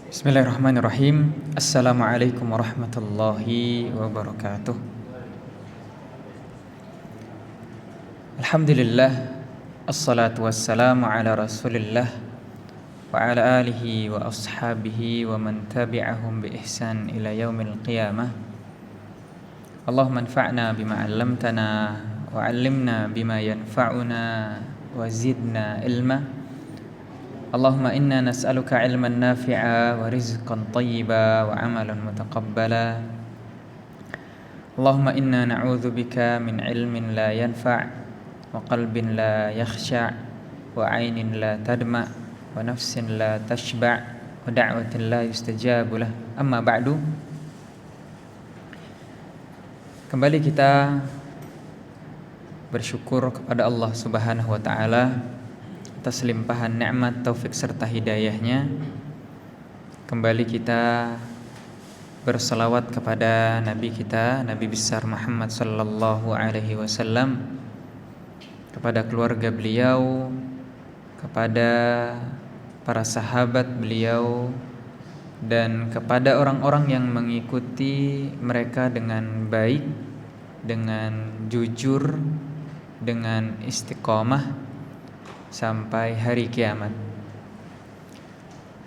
Bismillahirrahmanirrahim. Assalamualaikum warahmatullahi wabarakatuh. Alhamdulillah, assalatu wassalamu ala rasulillah wa ala alihi wa ashabihi wa man tabi'ahum bi ihsan ila yaumil qiyamah. Allahumma anfa'na bima 'allamtana wa 'allimna bima yanfa'una wa zidna ilma. Allahumma inna nas'aluka ilman nafi'a wa rizqan tayyiba wa amalan mutaqabbala. Allahumma inna na'udzubika min ilmin la yanfa' wa qalbin la yakhsha' wa 'ainin la tadma' wa nafsin la tashba' wa da'watin la yustajabu lah. Amma ba'du. Kembali kita bersyukur kepada Allah Subhanahu wa taala atas limpahan nikmat, taufik serta hidayahnya. Kembali kita berselawat kepada Nabi kita, Nabi besar Muhammad sallallahu alaihi wasallam, kepada keluarga beliau, kepada para sahabat beliau, dan kepada orang-orang yang mengikuti mereka dengan baik, dengan jujur, dengan istiqomah sampai hari kiamat.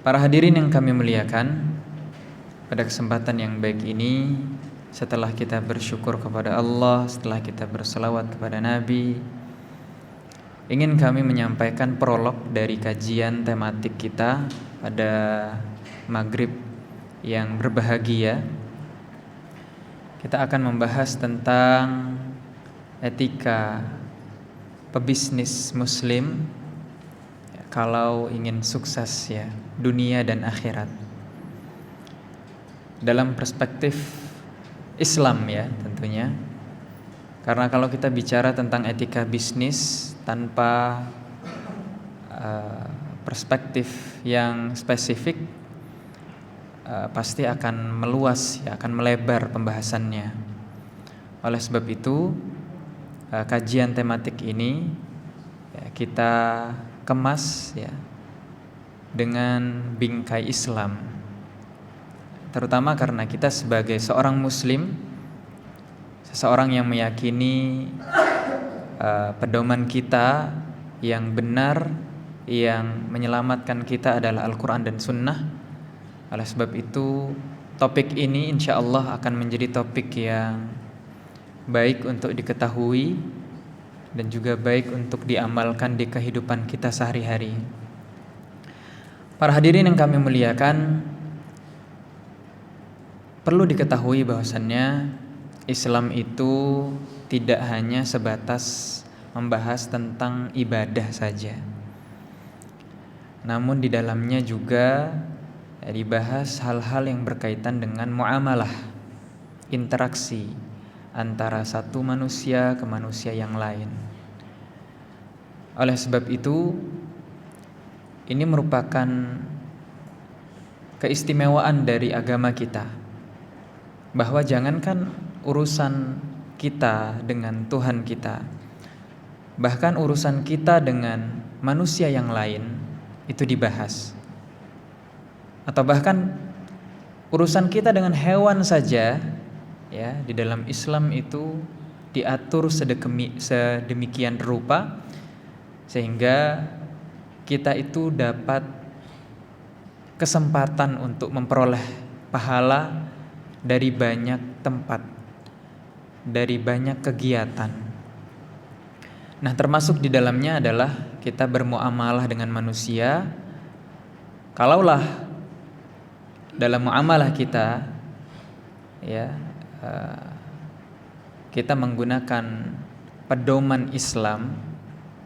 Para hadirin yang kami muliakan, pada kesempatan yang baik ini, setelah kita bersyukur kepada Allah, setelah kita berselawat kepada Nabi, ingin kami menyampaikan prolog dari kajian tematik kita pada maghrib yang berbahagia. Kita akan membahas tentang etika pebisnis muslim kalau ingin sukses ya, dunia dan akhirat. Dalam perspektif Islam ya tentunya. Karena kalau kita bicara tentang etika bisnis tanpa perspektif yang spesifik, pasti akan meluas ya, akan melebar pembahasannya. Oleh sebab itu, kajian tematik ini ya, kita kemas ya dengan bingkai Islam, terutama karena kita sebagai seorang muslim, seseorang yang meyakini pedoman kita yang benar, yang menyelamatkan kita adalah Al-Quran dan Sunnah. Oleh sebab itu, topik ini insya Allah akan menjadi topik yang baik untuk diketahui dan juga baik untuk diamalkan di kehidupan kita sehari-hari. Para hadirin yang kami muliakan, perlu diketahui bahwasannya Islam itu tidak hanya sebatas membahas tentang ibadah saja, namun di dalamnya juga dibahas hal-hal yang berkaitan dengan muamalah, interaksi antara satu manusia ke manusia yang lain. Oleh sebab itu, ini merupakan keistimewaan dari agama kita, bahwa jangankan urusan kita dengan Tuhan kita, bahkan urusan kita dengan manusia yang lain itu dibahas. Atau bahkan urusan kita dengan hewan saja ya, di dalam Islam itu diatur sedemikian rupa sehingga kita itu dapat kesempatan untuk memperoleh pahala dari banyak tempat, dari banyak kegiatan. Nah, termasuk di dalamnya adalah kita bermuamalah dengan manusia. Kalaulah dalam muamalah kita ya, kita menggunakan pedoman Islam,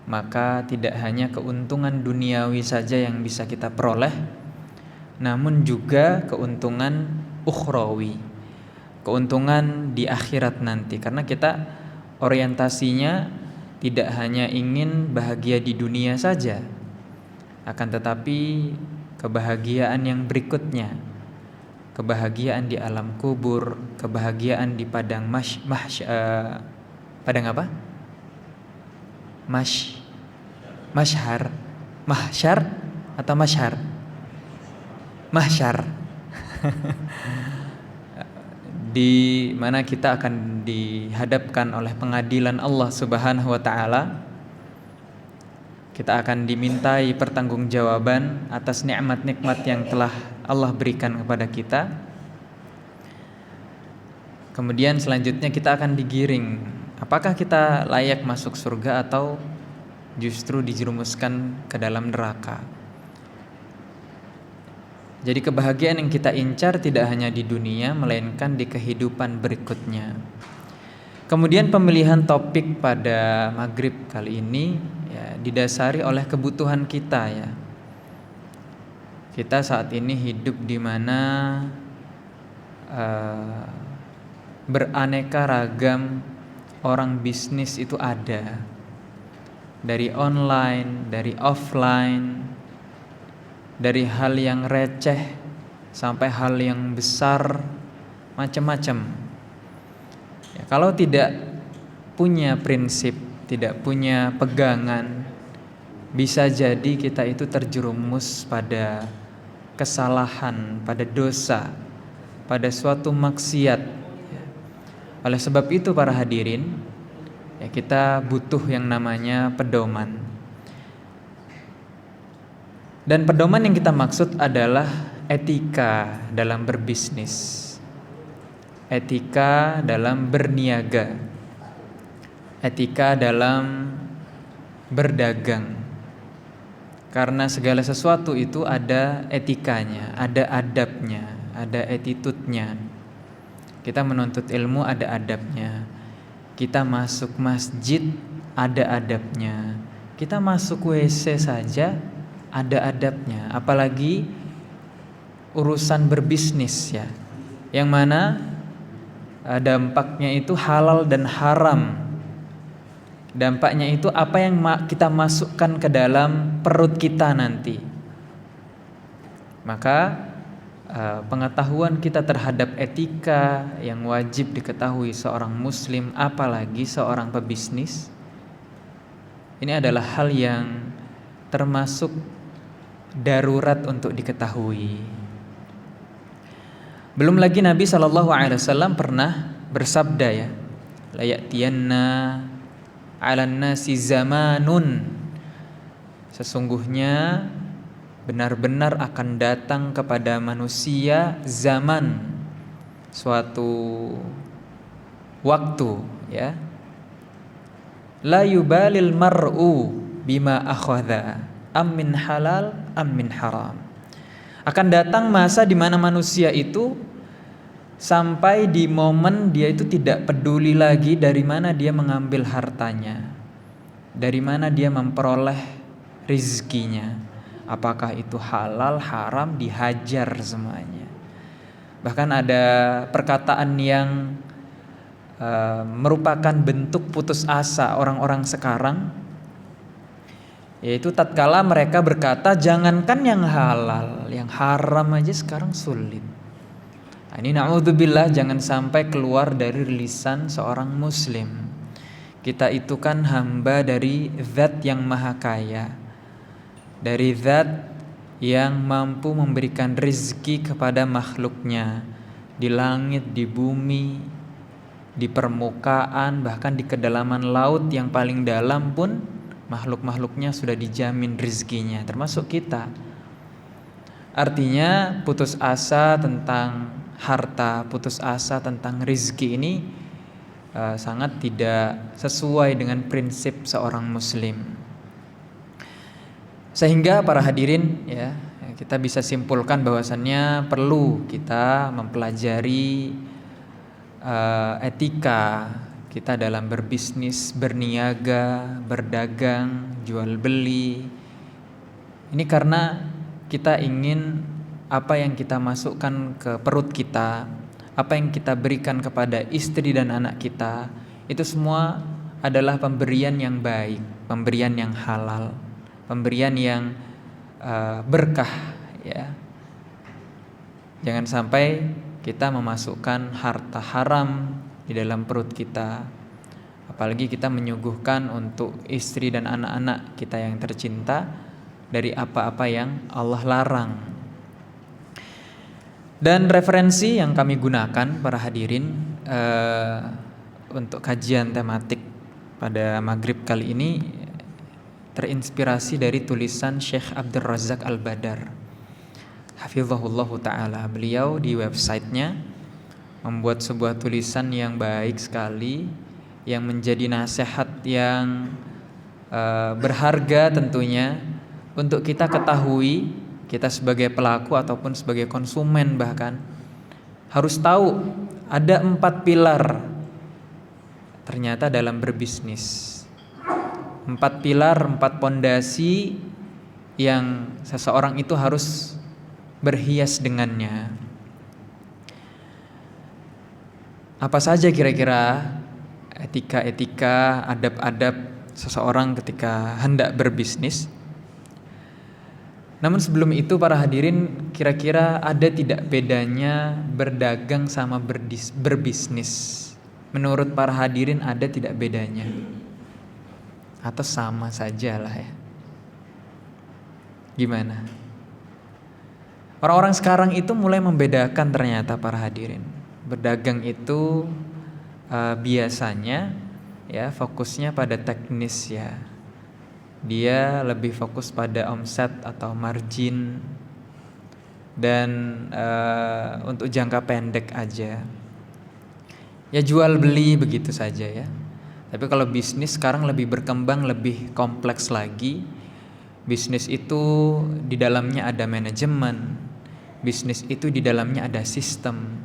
maka tidak hanya keuntungan duniawi saja yang bisa kita peroleh, namun juga keuntungan ukhrawi, keuntungan di akhirat nanti. Karena kita orientasinya tidak hanya ingin bahagia di dunia saja, akan tetapi kebahagiaan yang berikutnya, kebahagiaan di alam kubur, kebahagiaan di padang padang apa? Mahsyar atau masyhar? mahsyar. Di mana kita akan dihadapkan oleh pengadilan Allah Subhanahu wa taala. Kita akan dimintai pertanggungjawaban atas nikmat-nikmat yang telah Allah berikan kepada kita. Kemudian selanjutnya kita akan digiring. Apakah kita layak masuk surga atau justru dijerumuskan ke dalam neraka? Jadi kebahagiaan yang kita incar tidak hanya di dunia, melainkan di kehidupan berikutnya. Kemudian pemilihan topik pada maghrib kali ini ya, didasari oleh kebutuhan kita ya. Kita saat ini hidup di mana beraneka ragam orang bisnis itu ada. Dari online, dari offline, dari hal yang receh sampai hal yang besar, macam-macam. Ya, kalau tidak punya prinsip, tidak punya pegangan, bisa jadi kita itu terjerumus pada kesalahan, pada dosa, pada suatu maksiat. Ya. Oleh sebab itu para hadirin, ya kita butuh yang namanya pedoman. Dan pedoman yang kita maksud adalah etika dalam berbisnis, etika dalam berniaga, etika dalam berdagang. Karena segala sesuatu itu ada etikanya, ada adabnya, ada attitude-nya. Kita menuntut ilmu ada adabnya. Kita masuk masjid ada adabnya. Kita masuk WC saja ada adabnya, apalagi urusan berbisnis ya, yang mana dampaknya itu halal dan haram. Dampaknya itu apa yang kita masukkan ke dalam perut kita nanti. Maka pengetahuan kita terhadap etika yang wajib diketahui seorang muslim, apalagi seorang pebisnis, ini adalah hal yang termasuk darurat untuk diketahui. Belum lagi Nabi SAW pernah bersabda ya, la ya'tiyanna 'alan nasi zamanun, sesungguhnya benar-benar akan datang kepada manusia zaman, suatu waktu ya, la yubalil mar'u bima akhadha am min halal am min haram. Akan datang masa di mana manusia itu sampai di momen dia itu tidak peduli lagi dari mana dia mengambil hartanya, dari mana dia memperoleh rizkinya, apakah itu halal haram, dihajar semuanya. Bahkan ada perkataan yang merupakan bentuk putus asa orang-orang sekarang, yaitu tatkala mereka berkata jangankan yang halal, yang haram aja sekarang sulit. Nah, ini na'udzubillah, jangan sampai keluar dari lisan seorang muslim. Kita itu kan hamba dari Zat yang Maha Kaya, dari Zat yang mampu memberikan rizki kepada makhluknya, di langit, di bumi, di permukaan, bahkan di kedalaman laut yang paling dalam pun makhluk-makhluknya sudah dijamin rizkinya, termasuk kita. Artinya putus asa tentang harta, putus asa tentang rizki ini sangat tidak sesuai dengan prinsip seorang muslim. Sehingga para hadirin ya, kita bisa simpulkan bahwasannya perlu kita mempelajari etika kita dalam berbisnis, berniaga, berdagang, jual beli. Ini karena kita ingin apa yang kita masukkan ke perut kita, apa yang kita berikan kepada istri dan anak kita, itu semua adalah pemberian yang baik, pemberian yang halal, pemberian yang berkah ya. Jangan sampai kita memasukkan harta haram di dalam perut kita, apalagi kita menyuguhkan untuk istri dan anak-anak kita yang tercinta dari apa-apa yang Allah larang. Dan referensi yang kami gunakan para hadirin untuk kajian tematik pada maghrib kali ini terinspirasi dari tulisan Syekh Abdul Razak Al-Badar hafizahullahu ta'ala. Beliau di websitenya membuat sebuah tulisan yang baik sekali, yang menjadi nasihat yang berharga tentunya untuk kita ketahui, kita sebagai pelaku ataupun sebagai konsumen bahkan harus tahu ada 4 pilar ternyata dalam berbisnis. 4 pilar, 4 pondasi yang seseorang itu harus berhias dengannya. Apa saja kira-kira etika-etika, adab-adab seseorang ketika hendak berbisnis? Namun sebelum itu para hadirin, kira-kira ada tidak bedanya berdagang sama berbisnis? Menurut para hadirin ada tidak bedanya? Atau sama saja lah ya? Gimana? Orang-orang sekarang itu mulai membedakan ternyata para hadirin. Berdagang itu biasanya ya fokusnya pada teknis ya. Dia lebih fokus pada omset atau margin dan untuk jangka pendek aja. Ya jual beli begitu saja ya. Tapi kalau bisnis sekarang lebih berkembang, lebih kompleks lagi. Bisnis itu di dalamnya ada manajemen. Bisnis itu di dalamnya ada sistem.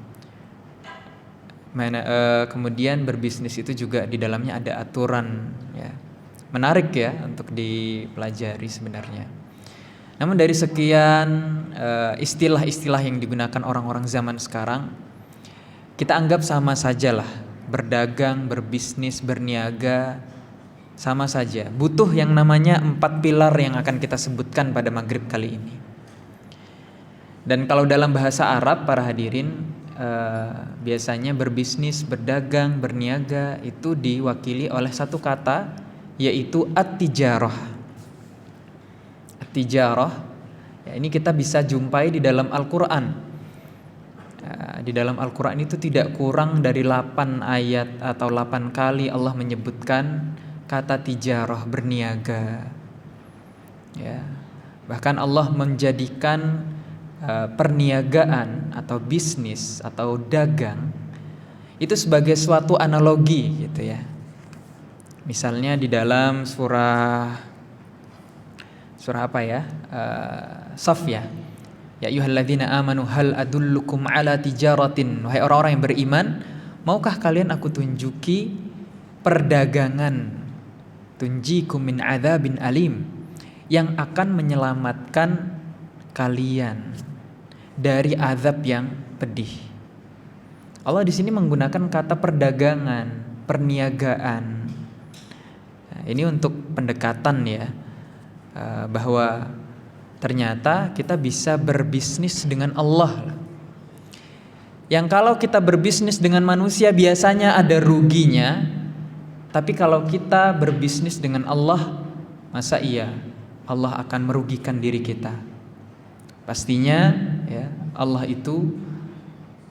Kemudian berbisnis itu juga di dalamnya ada aturan ya. Menarik ya untuk dipelajari sebenarnya. Namun dari sekian istilah-istilah yang digunakan orang-orang zaman sekarang, kita anggap sama sajalah. Berdagang, berbisnis, berniaga, sama saja. Butuh yang namanya 4 pilar yang akan kita sebutkan pada maghrib kali ini. Dan kalau dalam bahasa Arab para hadirin, biasanya berbisnis, berdagang, berniaga itu diwakili oleh satu kata, yaitu at-tijarah. At-tijarah ya, ini kita bisa jumpai di dalam Al-Quran. Di dalam Al-Quran itu tidak kurang dari 8 ayat atau 8 kali Allah menyebutkan kata tijarah, berniaga ya. Bahkan Allah menjadikan perniagaan atau bisnis atau dagang itu sebagai suatu analogi gitu ya. Misalnya di dalam surah apa ya? Shaf ya. Ya ayyuhalladzina amanu hal adullukum ala tijaratin. Wahai orang-orang yang beriman, maukah kalian aku tunjuki perdagangan tunjikum min adzabin alim yang akan menyelamatkan kalian dari azab yang pedih. Allah di sini menggunakan kata perdagangan, perniagaan. Nah, ini untuk pendekatan ya, bahwa ternyata kita bisa berbisnis dengan Allah. Yang kalau kita berbisnis dengan manusia biasanya ada ruginya, tapi kalau kita berbisnis dengan Allah, masa iya Allah akan merugikan diri kita? Pastinya ya, Allah itu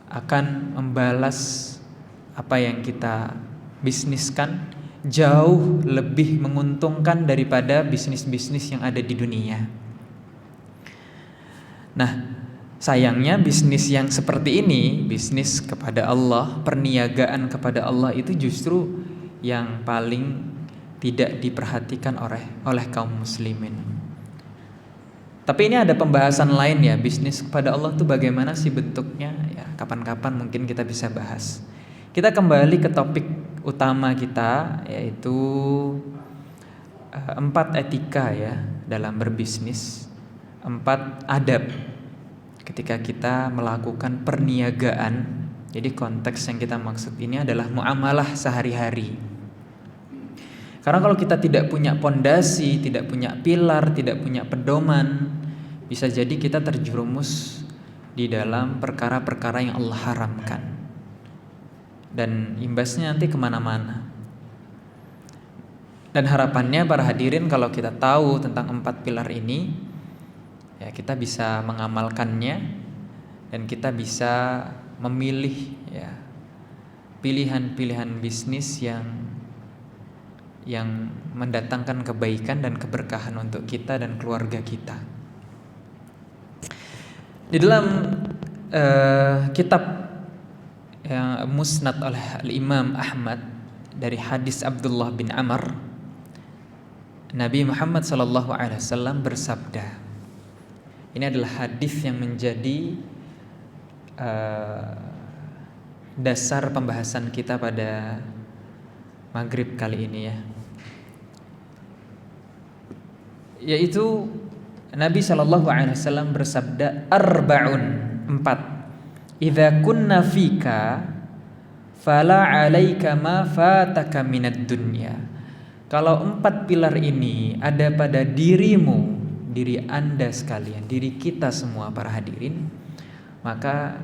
akan membalas apa yang kita bisniskan jauh lebih menguntungkan daripada bisnis-bisnis yang ada di dunia. Nah, sayangnya bisnis yang seperti ini, bisnis kepada Allah, perniagaan kepada Allah itu justru yang paling tidak diperhatikan oleh kaum muslimin. Tapi ini ada pembahasan lain ya, bisnis kepada Allah itu bagaimana sih bentuknya ya, kapan-kapan mungkin kita bisa bahas. Kita kembali ke topik utama kita, yaitu 4 etika ya dalam berbisnis, 4 adab ketika kita melakukan perniagaan. Jadi konteks yang kita maksud ini adalah muamalah sehari-hari. Karena kalau kita tidak punya pondasi, tidak punya pilar, tidak punya pedoman, bisa jadi kita terjerumus di dalam perkara-perkara yang Allah haramkan. Dan imbasnya nanti kemana-mana. Dan harapannya para hadirin kalau kita tahu tentang 4 pilar ini, ya kita bisa mengamalkannya dan kita bisa memilih ya pilihan-pilihan bisnis yang mendatangkan kebaikan dan keberkahan untuk kita dan keluarga kita. Di dalam kitab yang musnad oleh Al-Imam Ahmad dari hadis Abdullah bin Amr, Nabi Muhammad SAW bersabda. Ini adalah hadis yang menjadi dasar pembahasan kita pada maghrib kali ini ya. Yaitu Nabi SAW bersabda, arba'un, 4. Idza kunna fika fala 'alaika ma fataka minad dunya. Kalau 4 pilar ini ada pada dirimu, diri Anda sekalian, diri kita semua para hadirin, maka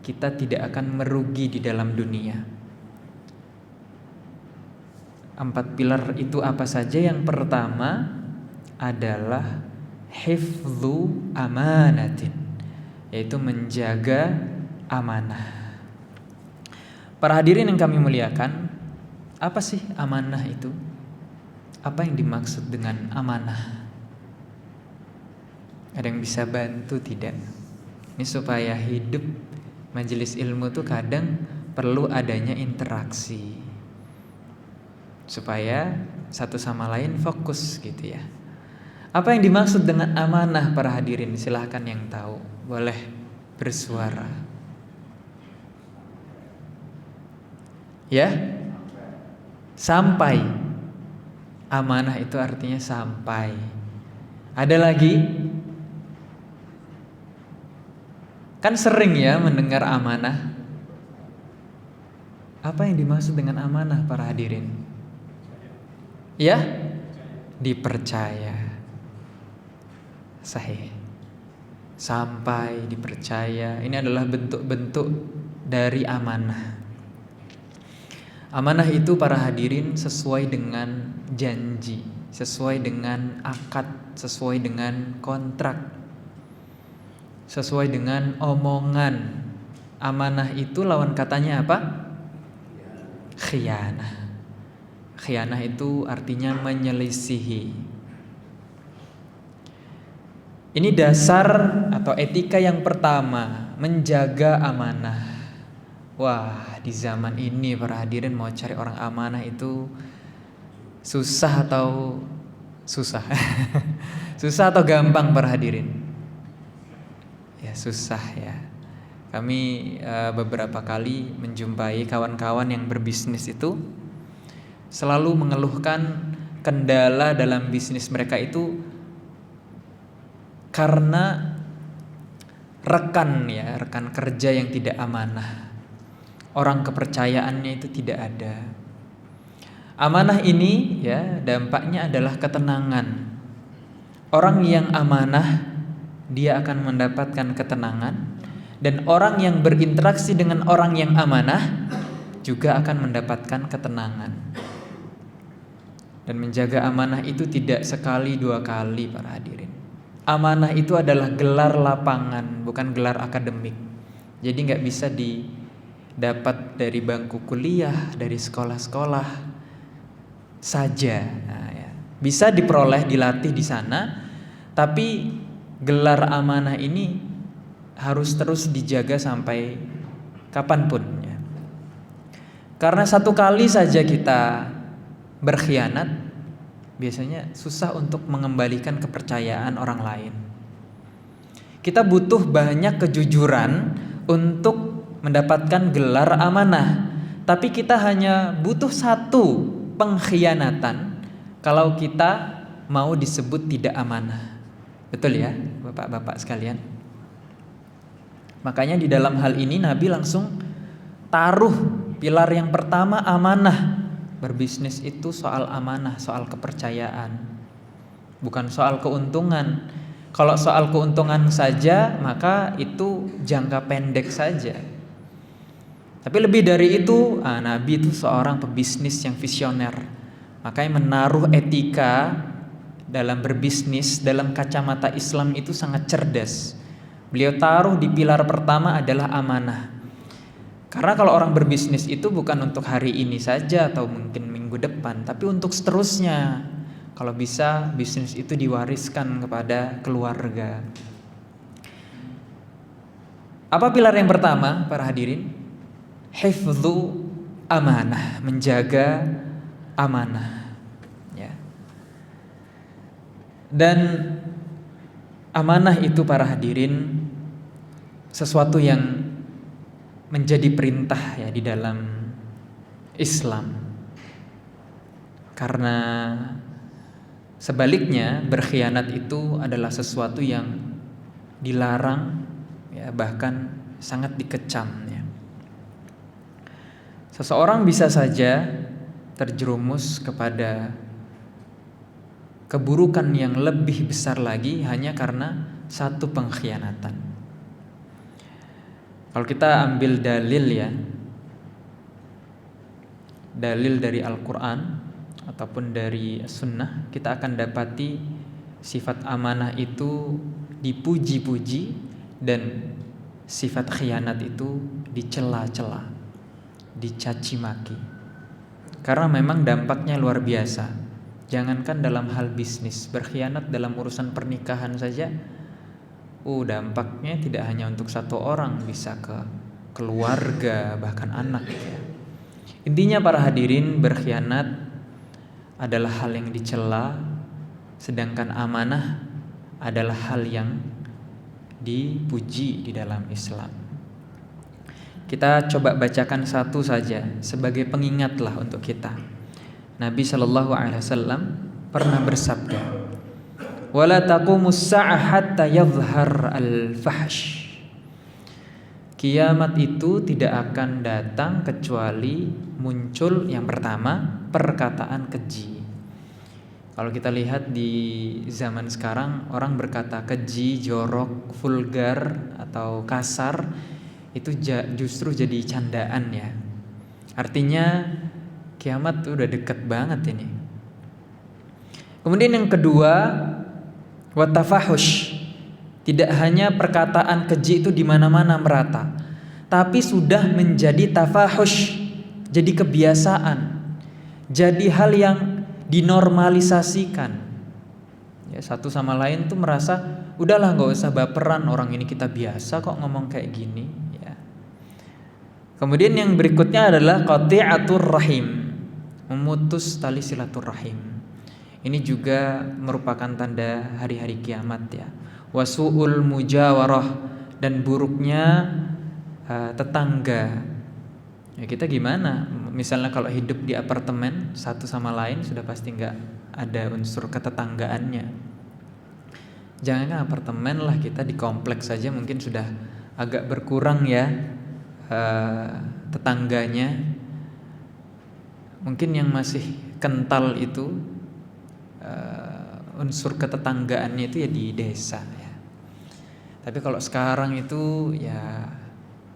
kita tidak akan merugi di dalam dunia. 4 pilar itu apa saja? Yang pertama adalah hifdzu amanatin, yaitu menjaga amanah. Para hadirin yang kami muliakan, apa sih amanah itu? Apa yang dimaksud dengan amanah? Ada yang bisa bantu tidak? Ini supaya hidup majelis ilmu tuh kadang perlu adanya interaksi, supaya satu sama lain fokus gitu ya. Apa yang dimaksud dengan amanah para hadirin? Silahkan yang tahu, boleh bersuara. Ya? Sampai. Amanah itu artinya sampai. Ada lagi? Kan sering ya mendengar amanah. Apa yang dimaksud dengan amanah para hadirin? Ya? Dipercaya. Sahih. Sampai, dipercaya. Ini adalah bentuk-bentuk dari amanah. Amanah itu para hadirin sesuai dengan janji, sesuai dengan akad, sesuai dengan kontrak, sesuai dengan omongan. Amanah itu lawan katanya apa? Khianah. Khianah itu artinya menyelisihi. Ini dasar atau etika yang pertama, menjaga amanah. Wah, di zaman ini para hadirin mau cari orang amanah itu susah atau susah? Susah atau gampang para hadirin? Ya susah ya. Kami beberapa kali menjumpai kawan-kawan yang berbisnis itu selalu mengeluhkan kendala dalam bisnis mereka itu karena rekan kerja yang tidak amanah. Orang kepercayaannya itu tidak ada. Amanah ini ya dampaknya adalah ketenangan. Orang yang amanah dia akan mendapatkan ketenangan, dan orang yang berinteraksi dengan orang yang amanah juga akan mendapatkan ketenangan. Dan menjaga amanah itu tidak sekali dua kali para hadirin. Amanah itu adalah gelar lapangan, bukan gelar akademik. Jadi nggak bisa didapat dari bangku kuliah, dari sekolah-sekolah saja. Nah, ya. Bisa diperoleh, dilatih di sana, tapi gelar amanah ini harus terus dijaga sampai kapanpun ya. Karena satu kali saja kita berkhianat, biasanya susah untuk mengembalikan kepercayaan orang lain. Kita butuh banyak kejujuran untuk mendapatkan gelar amanah, tapi kita hanya butuh satu pengkhianatan kalau kita mau disebut tidak amanah. Betul ya bapak-bapak sekalian? Makanya di dalam hal ini Nabi langsung taruh pilar yang pertama, amanah. Berbisnis itu soal amanah, soal kepercayaan, bukan soal keuntungan. Kalau soal keuntungan saja, maka itu jangka pendek saja. Tapi lebih dari itu, Nabi itu seorang pebisnis yang visioner. Makanya menaruh etika dalam berbisnis dalam kacamata Islam itu sangat cerdas. Beliau taruh di pilar pertama adalah amanah. Karena kalau orang berbisnis itu bukan untuk hari ini saja atau mungkin minggu depan, tapi untuk seterusnya. Kalau bisa bisnis itu diwariskan kepada keluarga. Apa pilar yang pertama, para hadirin? Hifdzu amanah, menjaga amanah. Ya. Dan amanah itu, para hadirin, sesuatu yang menjadi perintah ya di dalam Islam. Karena sebaliknya berkhianat itu adalah sesuatu yang dilarang ya, bahkan sangat dikecam ya. Seseorang bisa saja terjerumus kepada keburukan yang lebih besar lagi hanya karena satu pengkhianatan. Kalau kita ambil dalil ya, dalil dari Al-Quran ataupun dari Sunnah, kita akan dapati sifat amanah itu dipuji-puji dan sifat khianat itu dicela-cela, dicaci maki. Karena memang dampaknya luar biasa. Jangankan dalam hal bisnis, berkhianat dalam urusan pernikahan saja, dampaknya tidak hanya untuk satu orang, bisa ke keluarga, bahkan anak ya. Intinya para hadirin, berkhianat adalah hal yang dicela, sedangkan amanah adalah hal yang dipuji di dalam Islam. Kita coba bacakan satu saja sebagai pengingatlah untuk kita. Nabi SAW pernah bersabda, "Wala taqumus sa'ah hatta yadhhar al-fahsh." Kiamat itu tidak akan datang kecuali muncul yang pertama perkataan keji. Kalau kita lihat di zaman sekarang, orang berkata keji, jorok, vulgar atau kasar itu justru jadi candaan ya. Artinya kiamat udah deket banget ini. Kemudian yang kedua, watafahush. Tidak hanya perkataan keji itu di mana-mana merata, tapi sudah menjadi tafahush, jadi kebiasaan, jadi hal yang dinormalisasikan. Ya, satu sama lain tuh merasa udahlah nggak usah baperan, orang ini kita biasa kok ngomong kayak gini. Ya. Kemudian yang berikutnya adalah qati'atur rahim, memutus tali silaturahim. Ini juga merupakan tanda hari-hari kiamat ya. Wasu'ul mujawarah, dan buruknya tetangga. Ya, kita gimana? Misalnya kalau hidup di apartemen satu sama lain sudah pasti nggak ada unsur ketetanggaannya. Jangan apartemen lah, kita di kompleks saja mungkin sudah agak berkurang ya tetangganya. Mungkin yang masih kental itu unsur ketetanggaannya itu ya di desa ya. Tapi kalau sekarang itu ya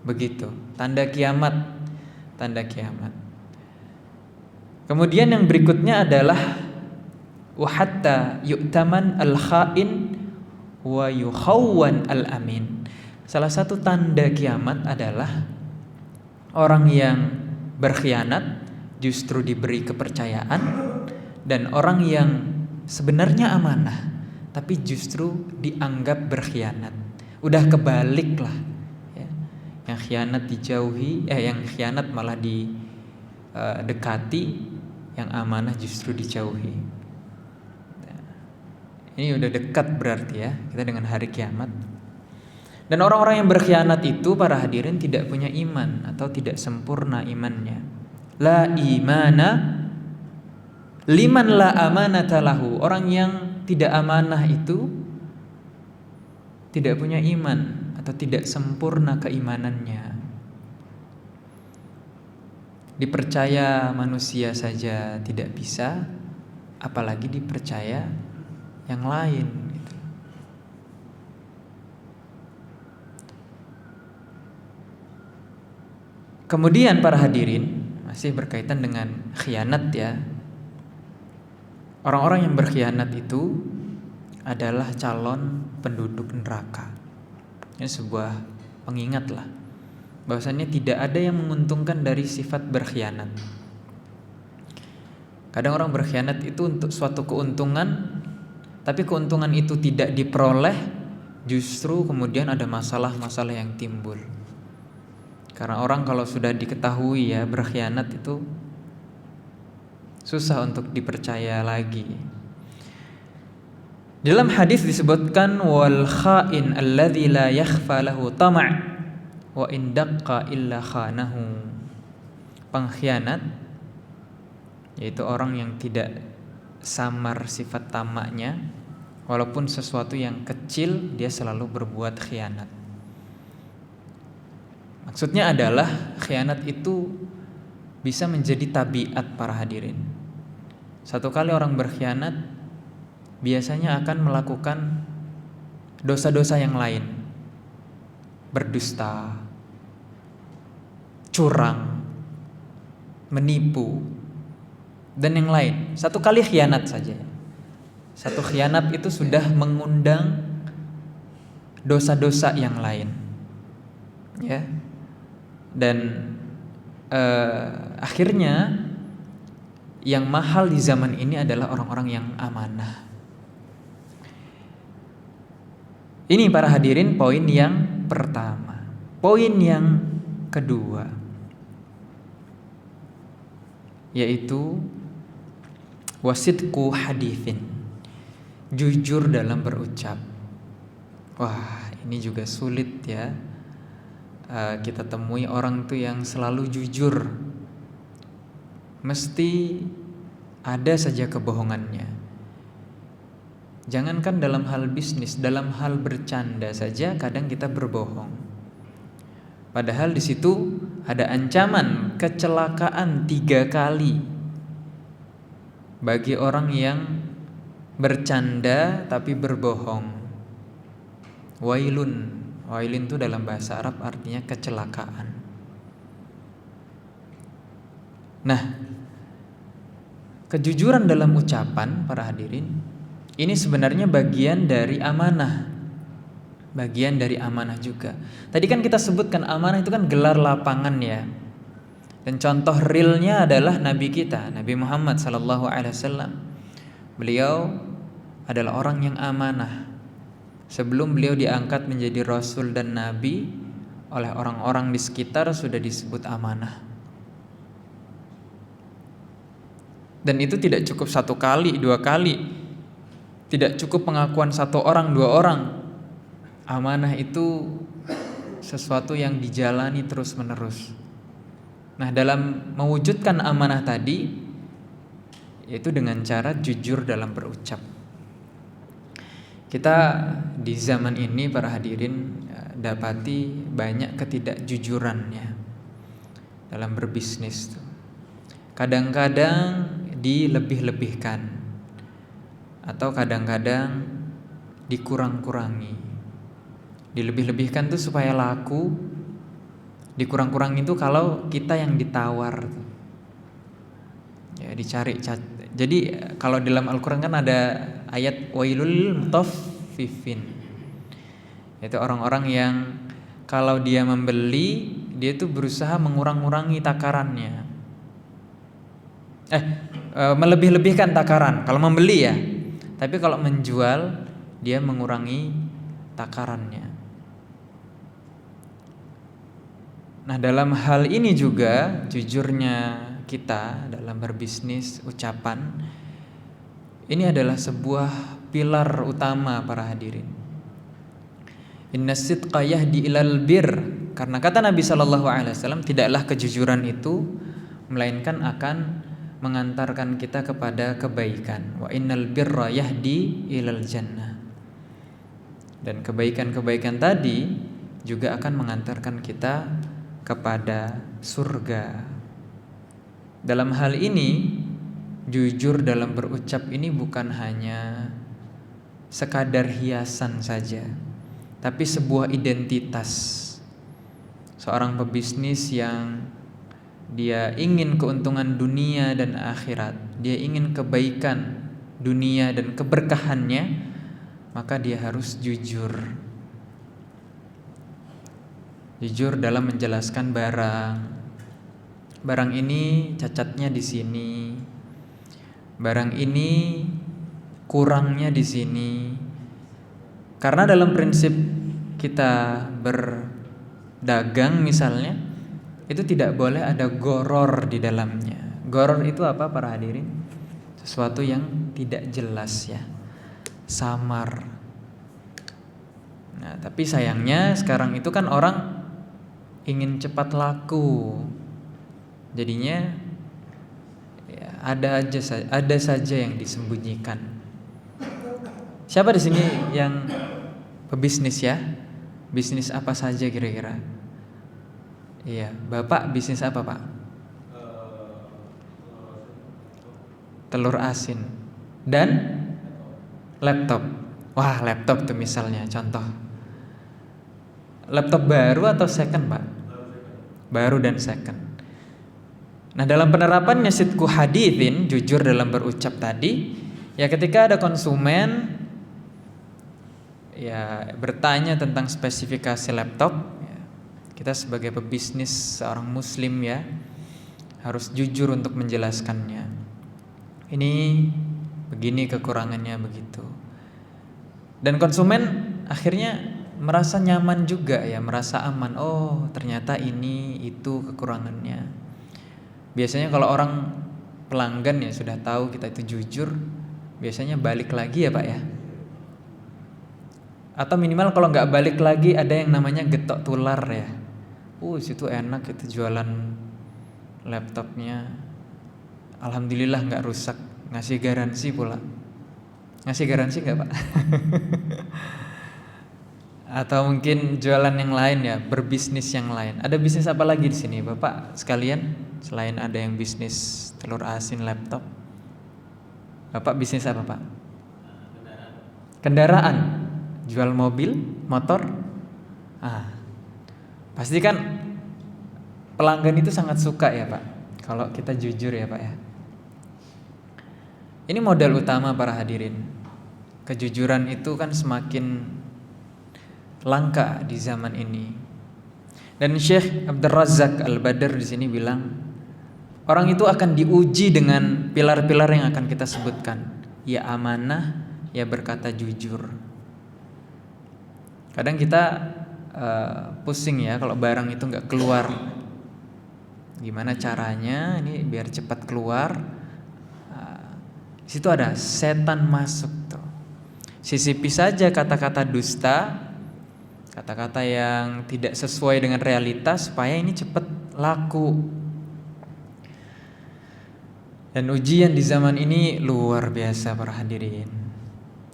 begitu, tanda kiamat, tanda kiamat. Kemudian yang berikutnya adalah wa hatta yu'taman al-kha'in wa yukhawwan al-amin. Salah satu tanda kiamat adalah orang yang berkhianat justru diberi kepercayaan, dan orang yang sebenarnya amanah tapi justru dianggap berkhianat. Udah kebalik lah ya. Yang khianat dijauhi, yang khianat malah didekati, yang amanah justru dijauhi. Ini udah dekat berarti ya kita dengan hari kiamat. Dan orang-orang yang berkhianat itu, para hadirin, tidak punya iman atau tidak sempurna imannya. La imana liman la amanata lahu. Orang yang tidak amanah itu tidak punya iman atau tidak sempurna keimanannya. Dipercaya manusia saja tidak bisa, apalagi dipercaya yang lain gitu. Kemudian para hadirin, masih berkaitan dengan khianat ya. Orang-orang yang berkhianat itu adalah calon penduduk neraka. Ini sebuah pengingat lah, bahwasannya tidak ada yang menguntungkan dari sifat berkhianat. Kadang orang berkhianat itu untuk suatu keuntungan, tapi keuntungan itu tidak diperoleh, justru kemudian ada masalah-masalah yang timbul. Karena orang kalau sudah diketahui ya berkhianat itu susah untuk dipercaya lagi. Dalam hadis disebutkan wal kha'in alladzi la yakhfa lahu tama' wa in daqqa illa khanahu. Pengkhianat yaitu orang yang tidak samar sifat tamaknya, walaupun sesuatu yang kecil dia selalu berbuat khianat. Maksudnya adalah khianat itu bisa menjadi tabiat para hadirin. Satu kali orang berkhianat biasanya akan melakukan dosa-dosa yang lain, berdusta, curang, menipu, dan yang lain. Satu kali khianat saja, satu khianat itu sudah mengundang dosa-dosa yang lain, ya. Dan akhirnya yang mahal di zaman ini adalah orang-orang yang amanah. Ini para hadirin poin yang pertama. Poin yang kedua yaitu wasidqu hadithin, jujur dalam berucap. Wah, ini juga sulit ya. Kita temui orang tuh yang selalu jujur, mesti ada saja kebohongannya. Jangankan dalam hal bisnis, dalam hal bercanda saja kadang kita berbohong. Padahal di situ ada ancaman kecelakaan 3 kali bagi orang yang bercanda tapi berbohong. Wailun. Wailun itu dalam bahasa Arab artinya kecelakaan. Nah, kejujuran dalam ucapan para hadirin ini sebenarnya bagian dari amanah. Bagian dari amanah juga. Tadi kan kita sebutkan amanah itu kan gelar lapangan ya. Dan contoh realnya adalah Nabi kita, Nabi Muhammad SAW. Beliau adalah orang yang amanah. Sebelum beliau diangkat menjadi Rasul dan Nabi, oleh orang-orang di sekitar sudah disebut amanah. Dan itu tidak cukup 1 kali, 2 kali. Tidak cukup pengakuan 1 orang, 2 orang. Amanah itu sesuatu yang dijalani terus-menerus. Nah, dalam mewujudkan amanah tadi yaitu dengan cara jujur dalam berucap. Kita di zaman ini para hadirin dapati banyak ketidakjujurannya dalam berbisnis. Kadang-kadang dilebih-lebihkan atau kadang-kadang dikurang-kurangi. Dilebih-lebihkan tuh supaya laku, dikurang-kurangi itu kalau kita yang ditawar. Ya, dicari. Jadi kalau dalam Al-Quran kan ada ayat wailul mutaffifin. Itu orang-orang yang kalau dia membeli, dia itu berusaha mengurang-urangi takarannya. Melebih-lebihkan takaran kalau membeli ya. Tapi kalau menjual dia mengurangi takarannya. Nah, dalam hal ini juga jujurnya kita dalam berbisnis, ucapan ini adalah sebuah pilar utama para hadirin. Innas sidqa yahdi ilal bir, karena kata Nabi SAW, tidaklah kejujuran itu melainkan akan mengantarkan kita kepada kebaikan. Wa innal birra yahdi ilal jannah. Dan kebaikan-kebaikan tadi juga akan mengantarkan kita kepada surga. Dalam hal ini, jujur dalam berucap ini bukan hanya sekadar hiasan saja, tapi sebuah identitas. Seorang pebisnis yang dia ingin keuntungan dunia dan akhirat, dia ingin kebaikan dunia dan keberkahannya, maka dia harus jujur. jujur dalam menjelaskan barang. Barang ini cacatnya di sini. Barang ini kurangnya di sini. Karena dalam prinsip kita berdagang misalnya, itu tidak boleh ada goror di dalamnya. Goror itu apa para hadirin? Sesuatu yang tidak jelas ya, samar. Nah, tapi sayangnya sekarang itu kan orang ingin cepat laku. Jadinya ya, ada saja yang disembunyikan. Siapa di sini yang pebisnis ya? Bisnis apa saja kira-kira? Iya, Bapak bisnis apa, Pak? Telur asin dan laptop. Wah, laptop tuh misalnya contoh. Laptop baru atau second, Pak? Baru dan second. Nah, dalam penerapannya sidqu haditsin, jujur dalam berucap tadi, ya ketika ada konsumen ya bertanya tentang spesifikasi laptop, ya, kita sebagai pebisnis seorang muslim ya harus jujur untuk menjelaskannya. Ini begini kekurangannya begitu. Dan konsumen akhirnya merasa nyaman juga ya, merasa aman. Oh, ternyata ini itu kekurangannya. Biasanya kalau orang pelanggan ya sudah tahu kita itu jujur, biasanya balik lagi ya Pak ya. Atau minimal kalau nggak balik lagi ada yang namanya getok tular ya. Situ enak itu jualan laptopnya. Alhamdulillah nggak rusak, ngasih garansi pula. Ngasih garansi nggak Pak? Atau mungkin jualan yang lain ya, berbisnis yang lain. Ada bisnis apa lagi di sini Bapak sekalian? Selain ada yang bisnis telur asin laptop, Bapak bisnis apa Pak? Kendaraan. Jual mobil, motor. Pasti kan pelanggan itu sangat suka ya Pak, kalau kita jujur ya Pak ya. Ini modal utama para hadirin. Kejujuran itu kan semakin langka di zaman ini. Dan Syekh Abdul Razak Al-Badr di sini bilang, orang itu akan diuji dengan pilar-pilar yang akan kita sebutkan. Ya amanah, ya berkata jujur. Kadang kita pusing ya kalau barang itu nggak keluar. Gimana caranya ini biar cepat keluar? Di situ ada setan masuk tuh. Sisipi saja kata-kata dusta, kata-kata yang tidak sesuai dengan realitas supaya ini cepat laku. Dan ujian di zaman ini luar biasa para hadirin.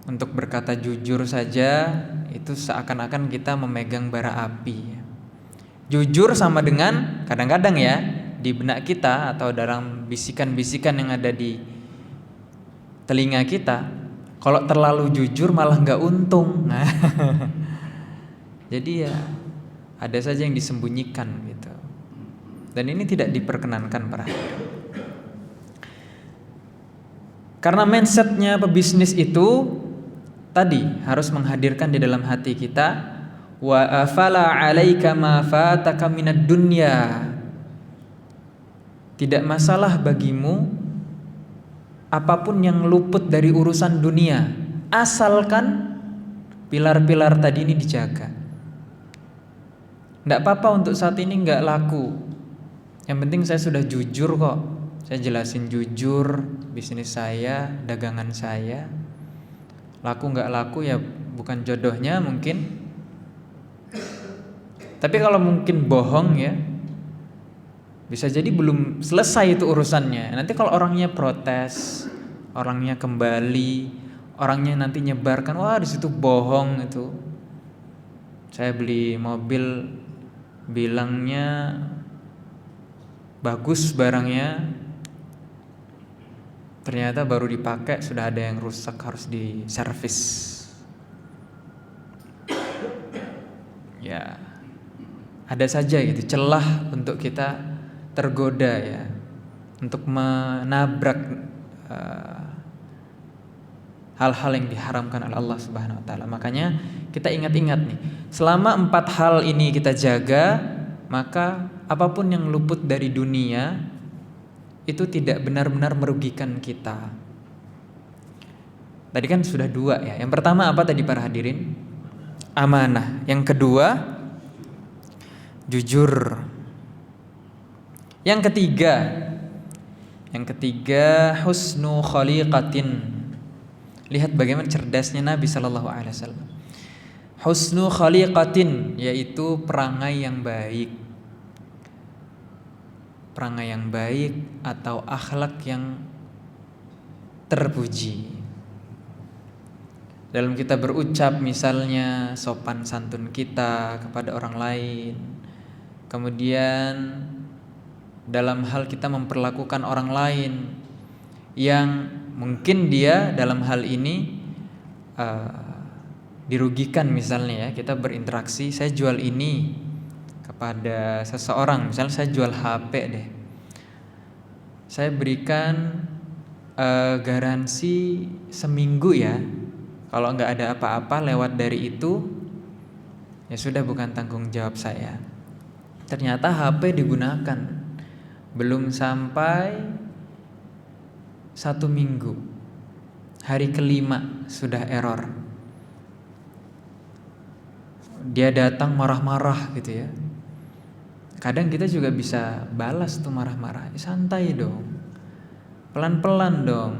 Untuk berkata jujur saja itu seakan-akan kita memegang bara api. Jujur sama dengan kadang-kadang ya di benak kita atau dalam bisikan-bisikan yang ada di telinga kita, kalau terlalu jujur malah nggak untung. Nah, jadi ya ada saja yang disembunyikan gitu. Dan ini tidak diperkenankan para hadirin. Karena mindsetnya pebisnis itu tadi harus menghadirkan di dalam hati kita, wa afala 'alaika ma fataka minad dunya. Tidak masalah bagimu apapun yang luput dari urusan dunia, asalkan pilar-pilar tadi ini dijaga. Tidak apa-apa untuk saat ini nggak laku. Yang penting saya sudah jujur kok. Saya jelasin jujur bisnis saya, dagangan saya. Laku nggak laku ya bukan jodohnya mungkin. Tapi kalau mungkin bohong ya, bisa jadi belum selesai itu urusannya. Nanti kalau orangnya protes, orangnya kembali, orangnya nanti nyebarkan, wah di situ bohong itu. Saya beli mobil bilangnya bagus barangnya, ternyata baru dipakai sudah ada yang rusak, harus diservis. Ya, ada saja gitu celah untuk kita tergoda ya, untuk menabrak hal-hal yang diharamkan oleh Allah Subhanahu wa taala. Makanya kita ingat-ingat nih, selama 4 hal ini kita jaga, maka apapun yang luput dari dunia itu tidak benar-benar merugikan kita. Tadi kan sudah 2 ya. Yang pertama apa tadi para hadirin? Amanah. Yang kedua jujur. Yang ketiga husnu khaliqatin. Lihat bagaimana cerdasnya Nabi Shallallahu Alaihi Wasallam. Husnu khaliqatin, yaitu perangai yang baik. Perangai yang baik atau akhlak yang terpuji. Dalam kita berucap misalnya sopan santun kita kepada orang lain. Kemudian dalam hal kita memperlakukan orang lain yang mungkin dia dalam hal ini dirugikan, misalnya ya, kita berinteraksi, saya jual ini kepada seseorang, misalnya saya jual HP deh, saya berikan garansi seminggu ya, kalau nggak ada apa-apa lewat dari itu ya sudah, bukan tanggung jawab saya. Ternyata HP digunakan belum sampai 1 minggu, hari ke-5 sudah error. Dia datang marah-marah gitu ya. Kadang kita juga bisa balas tuh marah-marah. Santai dong, pelan-pelan dong.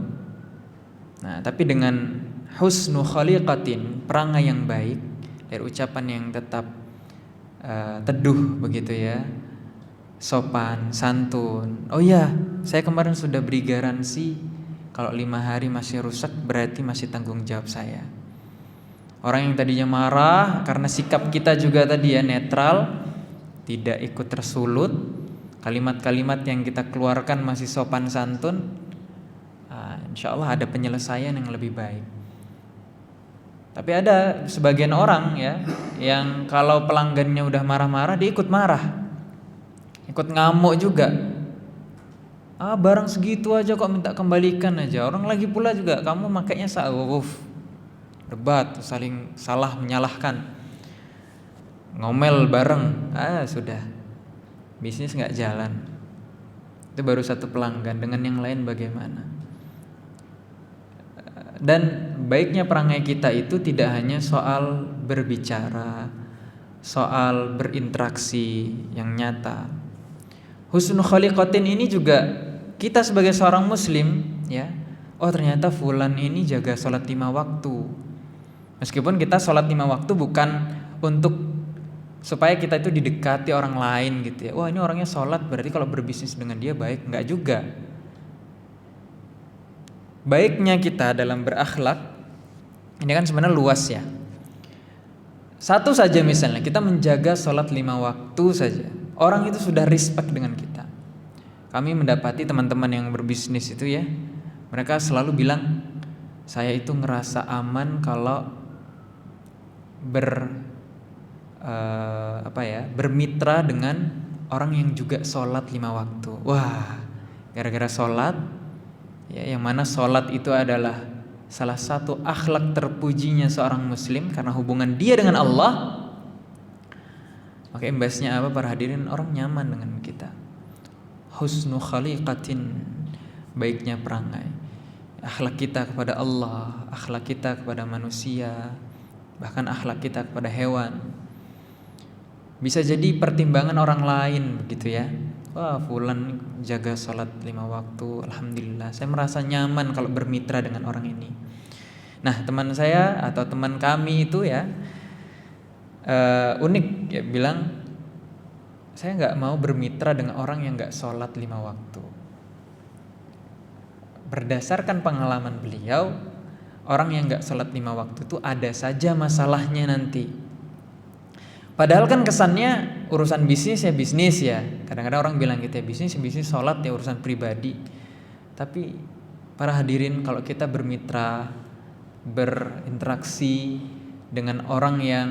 Nah, tapi dengan husnu khaliqatin, perangai yang baik, dari ucapan yang tetap teduh begitu ya, sopan, santun. Oh ya, saya kemarin sudah beri garansi, kalau 5 hari masih rusak berarti masih tanggung jawab saya. Orang yang tadinya marah karena sikap kita juga tadi ya netral, tidak ikut tersulut, kalimat-kalimat yang kita keluarkan masih sopan santun, insya Allah ada penyelesaian yang lebih baik. Tapi ada sebagian orang ya, yang kalau pelanggannya udah marah-marah dia ikut marah, ikut ngamuk juga. Barang segitu aja kok minta kembalikan aja. Orang lagi pula juga kamu makainya debat, saling salah menyalahkan, ngomel bareng, sudah, bisnis nggak jalan. Itu baru 1 pelanggan, dengan yang lain bagaimana? Dan baiknya perangai kita itu tidak hanya soal berbicara, soal berinteraksi yang nyata. Husnul khaliqatin ini juga kita sebagai seorang muslim ya, oh ternyata fulan ini jaga sholat 5 waktu. Meskipun kita sholat 5 waktu bukan untuk supaya kita itu didekati orang lain gitu ya. Wah ini orangnya sholat berarti kalau berbisnis dengan dia baik, enggak juga. Baiknya kita dalam berakhlak ini kan sebenarnya luas ya. Satu saja misalnya kita menjaga sholat 5 waktu saja, orang itu sudah respect dengan kita. Kami mendapati teman-teman yang berbisnis itu ya, mereka selalu bilang, saya itu ngerasa aman kalau bermitra dengan orang yang juga sholat 5 waktu. Wah, gara-gara sholat ya, yang mana sholat itu adalah salah satu akhlak terpujinya seorang muslim karena hubungan dia dengan Allah. Maka imbasnya apa para hadirin? Orang nyaman dengan kita. Husnu khaliqatin, baiknya perangai, akhlak kita kepada Allah, akhlak kita kepada manusia, bahkan akhlak kita kepada hewan. Bisa jadi pertimbangan orang lain begitu ya. Wah fulan jaga sholat 5 waktu, alhamdulillah, saya merasa nyaman kalau bermitra dengan orang ini. Nah teman saya atau teman kami itu ya unik ya, bilang saya nggak mau bermitra dengan orang yang nggak sholat 5 waktu. Berdasarkan pengalaman beliau, orang yang nggak sholat 5 waktu itu ada saja masalahnya nanti. Padahal kan kesannya urusan bisnis ya bisnis ya. Kadang-kadang orang bilang gitu ya, bisnis sholat ya urusan pribadi. Tapi para hadirin, kalau kita bermitra, berinteraksi dengan orang yang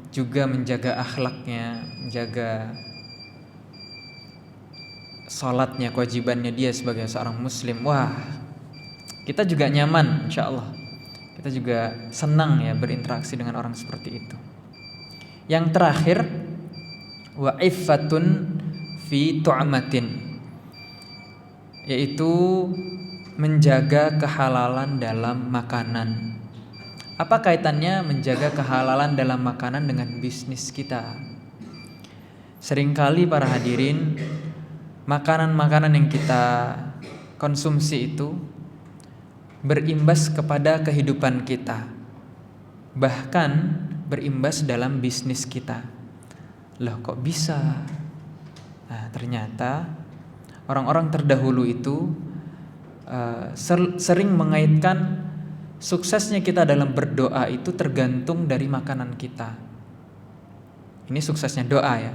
juga menjaga akhlaknya, menjaga sholatnya, kewajibannya dia sebagai seorang muslim, wah kita juga nyaman insya Allah. Kita juga senang ya berinteraksi dengan orang seperti itu. Yang terakhir, wa iffatun fi tu'matin, yaitu menjaga kehalalan dalam makanan. Apa kaitannya menjaga kehalalan dalam makanan dengan bisnis kita? Seringkali para hadirin, makanan-makanan yang kita konsumsi itu berimbas kepada kehidupan kita, bahkan berimbas dalam bisnis kita. Loh, kok bisa? Nah, ternyata orang-orang terdahulu itu sering mengaitkan suksesnya kita dalam berdoa itu tergantung dari makanan kita. Ini suksesnya doa ya.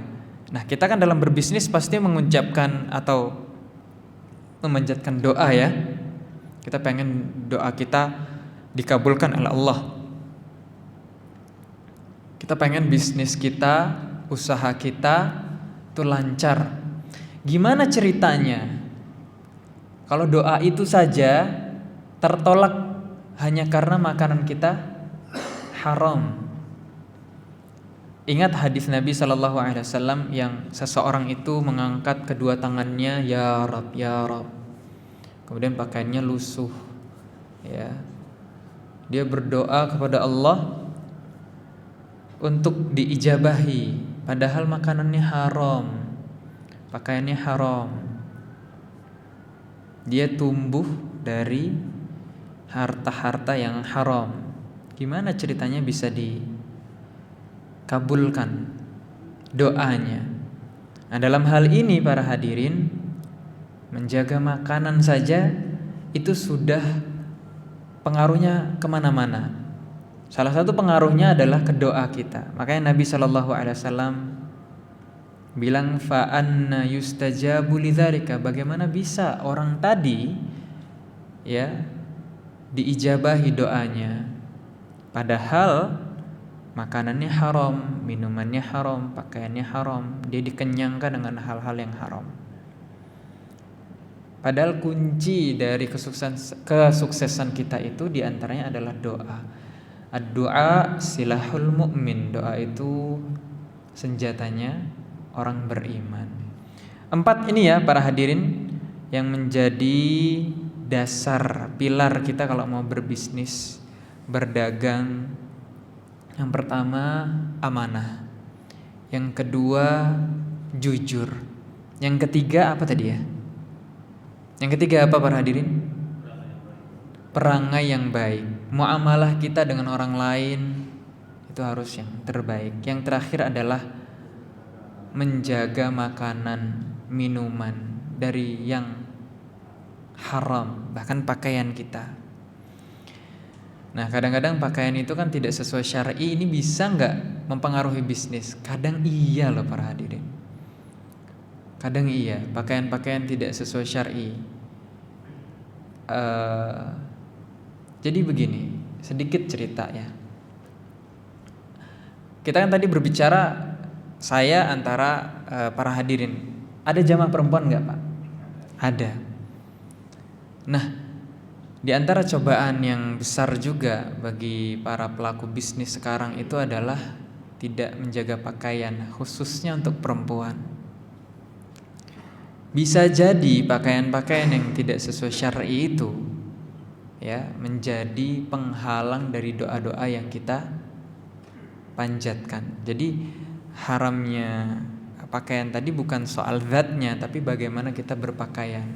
Nah, kita kan dalam berbisnis pasti mengucapkan atau memanjatkan doa ya. Kita pengen doa kita dikabulkan oleh Allah. Kita pengen bisnis kita, usaha kita itu lancar. Gimana ceritanya kalau doa itu saja tertolak hanya karena makanan kita haram? Ingat hadis Nabi SAW yang seseorang itu mengangkat kedua tangannya, ya Rab, ya Rab. Kemudian pakaiannya lusuh, ya. Dia berdoa kepada Allah untuk diijabahi, padahal makanannya haram, pakaiannya haram. Dia tumbuh dari harta-harta yang haram. Gimana ceritanya bisa dikabulkan doanya? Nah, dalam hal ini para hadirin, menjaga makanan saja itu sudah pengaruhnya kemana-mana. Salah satu pengaruhnya adalah ke doa kita. Makanya Nabi SAW bilang, fa anna yustajabu lidzalika, bagaimana bisa orang tadi ya diijabahi doanya padahal makanannya haram, minumannya haram, pakaiannya haram, dia dikenyangkan dengan hal-hal yang haram. Padahal kunci dari kesuksesan kita itu diantaranya adalah doa. Ad-du'a silahul mu'min. Doa itu senjatanya orang beriman. 4 ini ya para hadirin yang menjadi dasar pilar kita kalau mau berbisnis, berdagang. Yang pertama amanah. Yang kedua jujur. Yang ketiga apa tadi ya? Yang ketiga apa para hadirin? Perangai yang baik. Muamalah kita dengan orang lain itu harus yang terbaik. Yang terakhir adalah menjaga makanan, minuman dari yang haram, bahkan pakaian kita. Nah, kadang-kadang pakaian itu kan tidak sesuai syar'i. Ini bisa nggak mempengaruhi bisnis? Kadang iya loh para hadirin. Kadang iya, pakaian-pakaian tidak sesuai syar'i. Jadi begini, sedikit cerita ya. Kita kan tadi berbicara saya antara para hadirin. Ada jamaah perempuan nggak Pak? Ada. Nah, di antara cobaan yang besar juga bagi para pelaku bisnis sekarang itu adalah tidak menjaga pakaian, khususnya untuk perempuan. Bisa jadi pakaian-pakaian yang tidak sesuai syar'i itu ya menjadi penghalang dari doa-doa yang kita panjatkan. Jadi haramnya pakaian tadi bukan soal zatnya, tapi bagaimana kita berpakaian.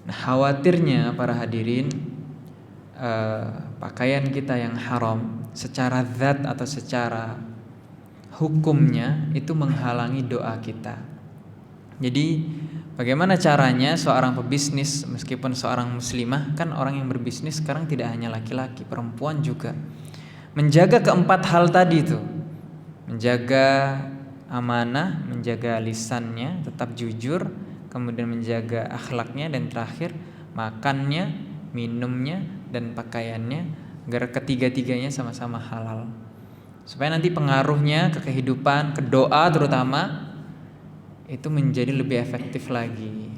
Nah, khawatirnya para hadirin pakaian kita yang haram secara zat atau secara hukumnya itu menghalangi doa kita. Jadi bagaimana caranya seorang pebisnis, meskipun seorang muslimah, kan orang yang berbisnis sekarang tidak hanya laki-laki, perempuan juga, menjaga keempat hal tadi itu, menjaga amanah, menjaga lisannya tetap jujur, kemudian menjaga akhlaknya, dan terakhir makannya, minumnya, dan pakaiannya, agar ketiga-tiganya sama-sama halal, supaya nanti pengaruhnya ke kehidupan, ke doa terutama, itu menjadi lebih efektif lagi.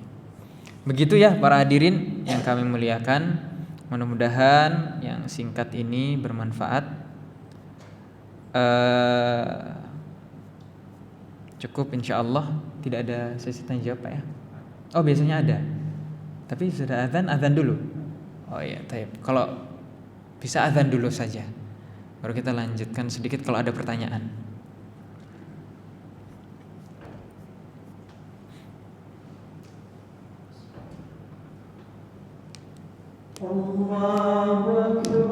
Begitu ya para hadirin yang kami muliakan. Mudah-mudahan yang singkat ini bermanfaat. Cukup insyaallah, tidak ada sesi tanya jawab Pak ya. Oh biasanya ada, tapi sudah azan dulu. Oh iya, taib. Kalau bisa azan dulu saja, baru kita lanjutkan sedikit kalau ada pertanyaan. Allahu Akbar.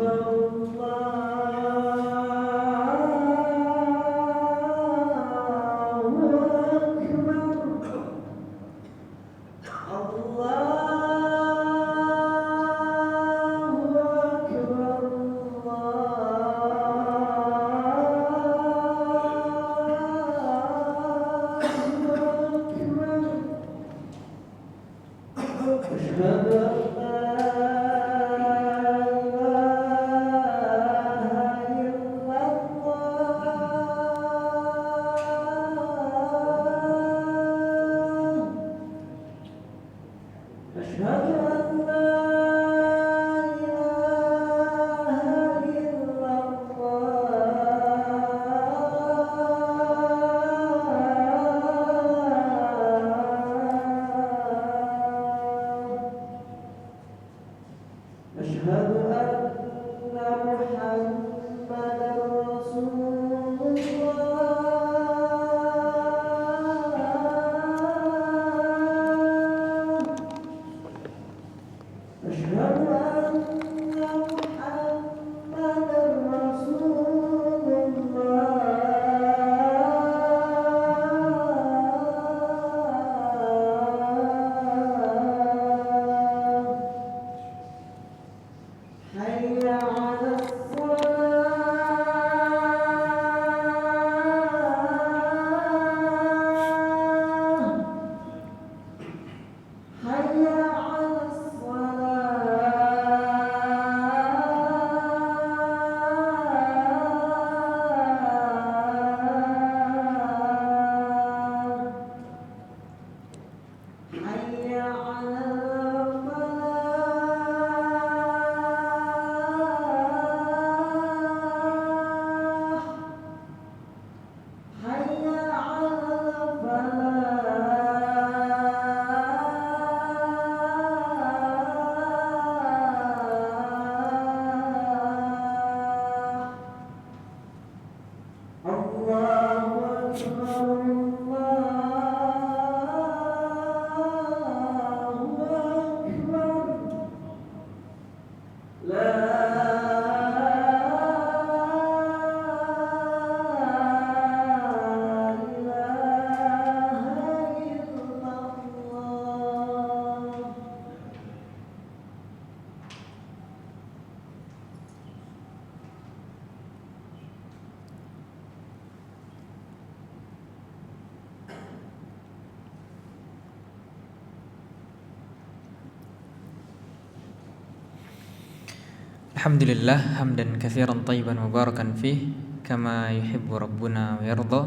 Alhamdulillah hamdan katsiran thayyiban mubarakan fih kama yuhibbu rabbuna wa yarda.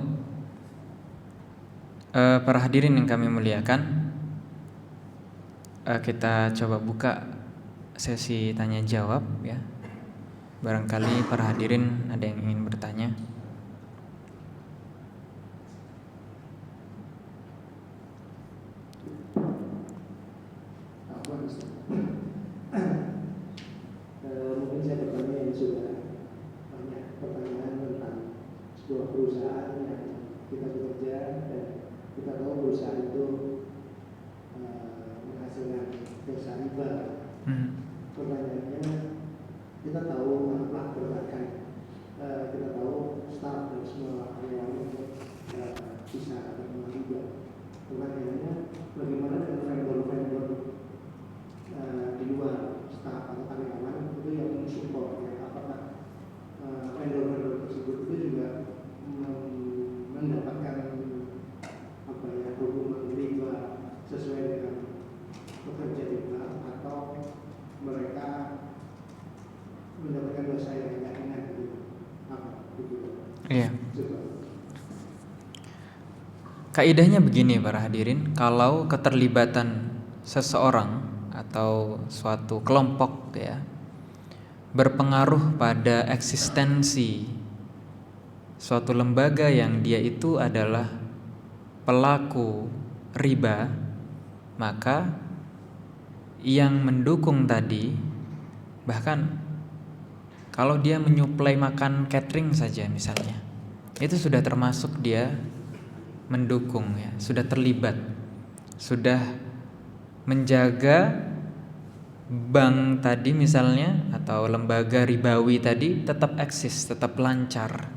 Para hadirin yang kami muliakan, kita coba buka sesi tanya jawab ya. Barangkali para hadirin ada yang ingin bertanya. Mungkin saya bertanya yang sudah banyak pertanyaan tentang sebuah perusahaan yang kita bekerja dan kita tahu perusahaan itu menghasilkan dosa riba. Pertanyaannya, kita tahu anak perbankan, kita tahu staff dan semua karyawan bisa terkena riba. Pertanyaannya, bagaimana dengan vendor-vendor di luar staff atau karyawan itu yang mensupport ya, apakah vendor-vendor tersebut itu juga mendapatkan apa ya hukuman riba sesuai dengan pekerja riba atau mereka mendapatkan dosa yang tidak ringan gitu apa gitu. Iya. Kaidahnya begini para hadirin, kalau keterlibatan seseorang atau suatu kelompok ya berpengaruh pada eksistensi suatu lembaga yang dia itu adalah pelaku riba, maka yang mendukung tadi, bahkan kalau dia menyuplai makan catering saja misalnya, itu sudah termasuk dia mendukung ya, sudah terlibat, sudah menjaga bank tadi misalnya atau lembaga ribawi tadi tetap eksis, tetap lancar.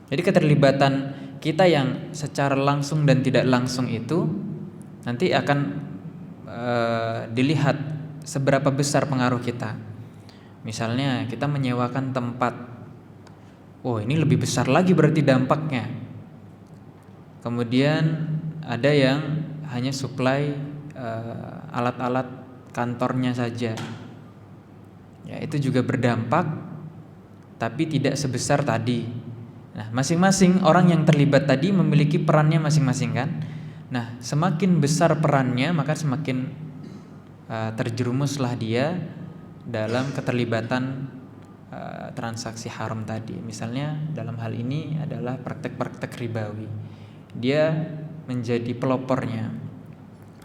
Jadi keterlibatan kita yang secara langsung dan tidak langsung itu nanti akan dilihat seberapa besar pengaruh kita. Misalnya kita menyewakan tempat, oh ini lebih besar lagi berarti dampaknya. Kemudian ada yang hanya suplai alat-alat kantornya saja, ya itu juga berdampak, tapi tidak sebesar tadi. Nah, masing-masing orang yang terlibat tadi memiliki perannya masing-masing kan. Nah, semakin besar perannya maka semakin terjerumuslah dia dalam keterlibatan transaksi haram tadi. Misalnya dalam hal ini adalah praktek-praktek ribawi. Dia menjadi pelopornya.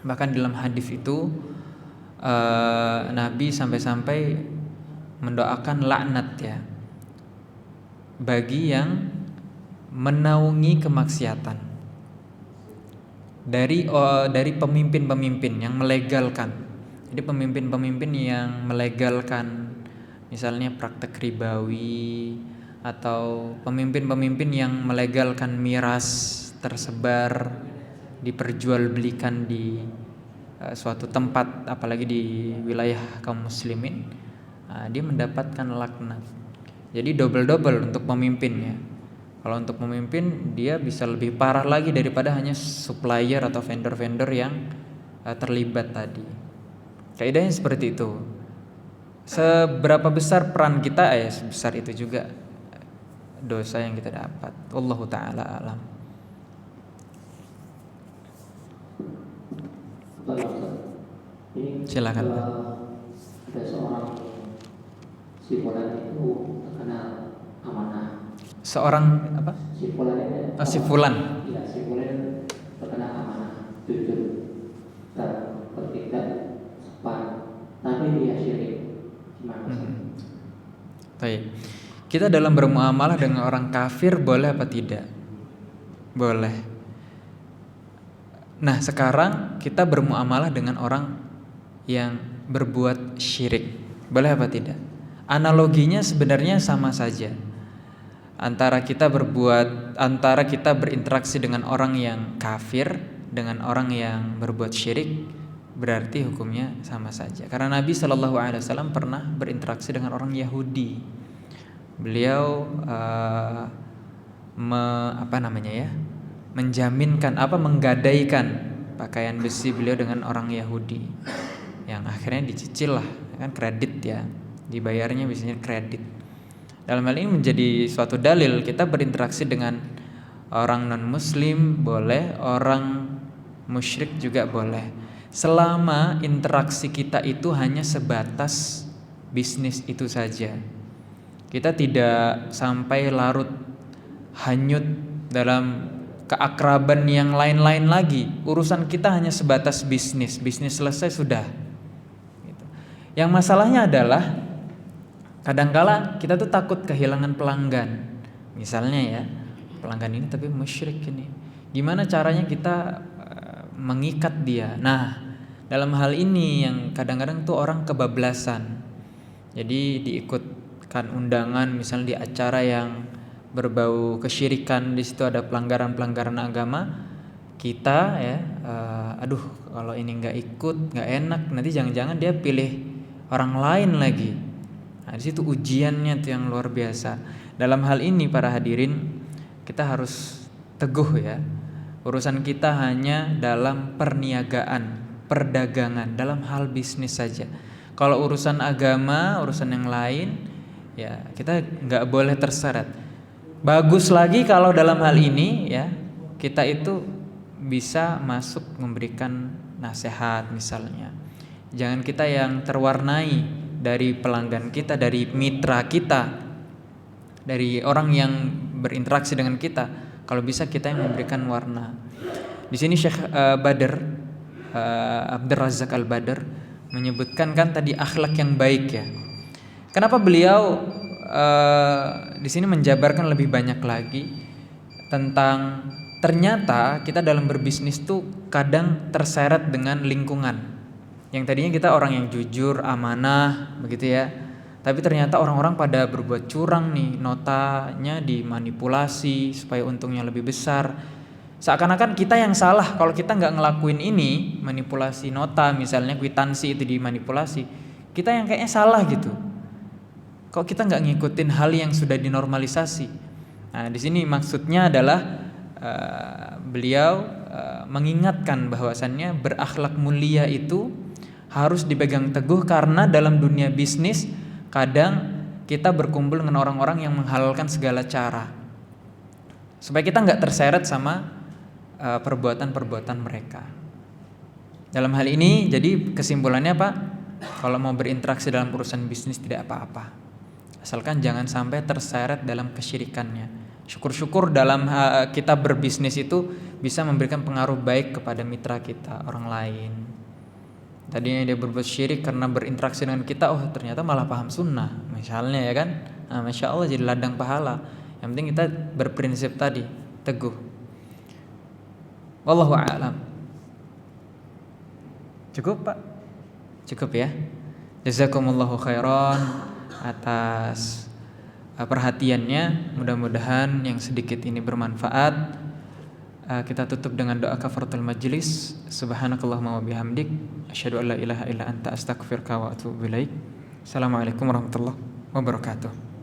Bahkan dalam hadis itu Nabi sampai-sampai mendoakan laknat ya bagi yang menaungi kemaksiatan dari pemimpin-pemimpin yang melegalkan. Jadi pemimpin-pemimpin yang melegalkan misalnya praktek ribawi, atau pemimpin-pemimpin yang melegalkan miras tersebar diperjualbelikan di suatu tempat, apalagi di wilayah kaum muslimin, dia mendapatkan laknat. Jadi double untuk pemimpinnya. Kalau untuk pemimpin dia bisa lebih parah lagi daripada hanya supplier atau vendor-vendor yang terlibat tadi. Kaidahnya seperti itu. Seberapa besar peran kita, sebesar itu juga dosa yang kita dapat. Wallahu taala alam. Silakan. Ada seorang si fulan itu terkena amanah. Seorang apa? Si fulan itu. Oh, si fulan. Iya, si fulan terkena amanah, jujur, bertindak sepan, tapi dia syirik. Gimana? Baik. Kita dalam bermuamalah dengan orang kafir boleh apa tidak? Boleh. Nah, sekarang kita bermuamalah dengan orang yang berbuat syirik. Boleh apa tidak? Analoginya sebenarnya sama saja. Antara kita berinteraksi dengan orang yang kafir dengan orang yang berbuat syirik, berarti hukumnya sama saja. Karena Nabi SAW pernah berinteraksi dengan orang Yahudi. Beliau menggadaikan pakaian besi beliau dengan orang Yahudi, yang akhirnya dicicil lah, kan kredit ya, dibayarnya biasanya kredit. Dalam hal ini menjadi suatu dalil kita berinteraksi dengan orang non muslim boleh, orang musyrik juga boleh, selama interaksi kita itu hanya sebatas bisnis itu saja. Kita tidak sampai larut hanyut dalam keakraban yang lain-lain lagi. Urusan kita hanya sebatas bisnis selesai sudah gitu. Yang masalahnya adalah kadangkala kita tuh takut kehilangan pelanggan. Misalnya ya, pelanggan ini tapi musyrik ini. Gimana caranya kita mengikat dia? Nah, dalam hal ini yang kadang-kadang tuh orang kebablasan. Jadi diikutkan undangan misalnya di acara yang berbau kesyirikan, di situ ada pelanggaran-pelanggaran agama. Kita ya, kalau ini nggak ikut, nggak enak. Nanti jangan-jangan dia pilih orang lain lagi. Nah, di situ ujiannya tuh yang luar biasa. Dalam hal ini para hadirin, kita harus teguh ya. Urusan kita hanya dalam perniagaan, perdagangan, dalam hal bisnis saja. Kalau urusan agama, urusan yang lain, ya kita nggak boleh terseret. Bagus lagi kalau dalam hal ini ya kita itu bisa masuk memberikan nasihat misalnya. Jangan kita yang terwarnai dari pelanggan kita, dari mitra kita, dari orang yang berinteraksi dengan kita. Kalau bisa kita yang memberikan warna. Di sini Syekh Abdul Razak Al-Badr menyebutkan kan tadi akhlak yang baik ya. Kenapa beliau di sini menjabarkan lebih banyak lagi tentang ternyata kita dalam berbisnis tuh kadang terseret dengan lingkungan. Yang tadinya kita orang yang jujur, amanah, begitu ya. Tapi ternyata orang-orang pada berbuat curang nih, notanya dimanipulasi supaya untungnya lebih besar. Seakan-akan kita yang salah kalau kita nggak ngelakuin ini, manipulasi nota misalnya, kwitansi itu dimanipulasi, kita yang kayaknya salah gitu. Kok kita nggak ngikutin hal yang sudah dinormalisasi? Nah, di sini maksudnya adalah beliau mengingatkan bahwasannya berakhlak mulia itu harus dipegang teguh, karena dalam dunia bisnis kadang kita berkumpul dengan orang-orang yang menghalalkan segala cara supaya kita nggak terseret sama perbuatan-perbuatan mereka. Dalam hal ini jadi kesimpulannya Pak, kalau mau berinteraksi dalam urusan bisnis tidak apa-apa, asalkan jangan sampai terseret dalam kesyirikannya. Syukur-syukur dalam kita berbisnis itu bisa memberikan pengaruh baik kepada mitra kita, orang lain. Tadinya dia berbuat syirik karena berinteraksi dengan kita, oh ternyata malah paham sunnah misalnya ya kan. Nah, Masya Allah jadi ladang pahala. Yang penting kita berprinsip tadi, teguh. Wallahu a'lam. Cukup Pak? Cukup ya. Jazakumullahu khairan atas perhatiannya. Mudah-mudahan yang sedikit ini bermanfaat. Kita tutup dengan doa kafaratul majlis. Subhanakallahumma wa bihamdik, asyhadu an la ilaha illa anta, astaghfiruka wa atubu ilaik. Assalamualaikum warahmatullahi wabarakatuh.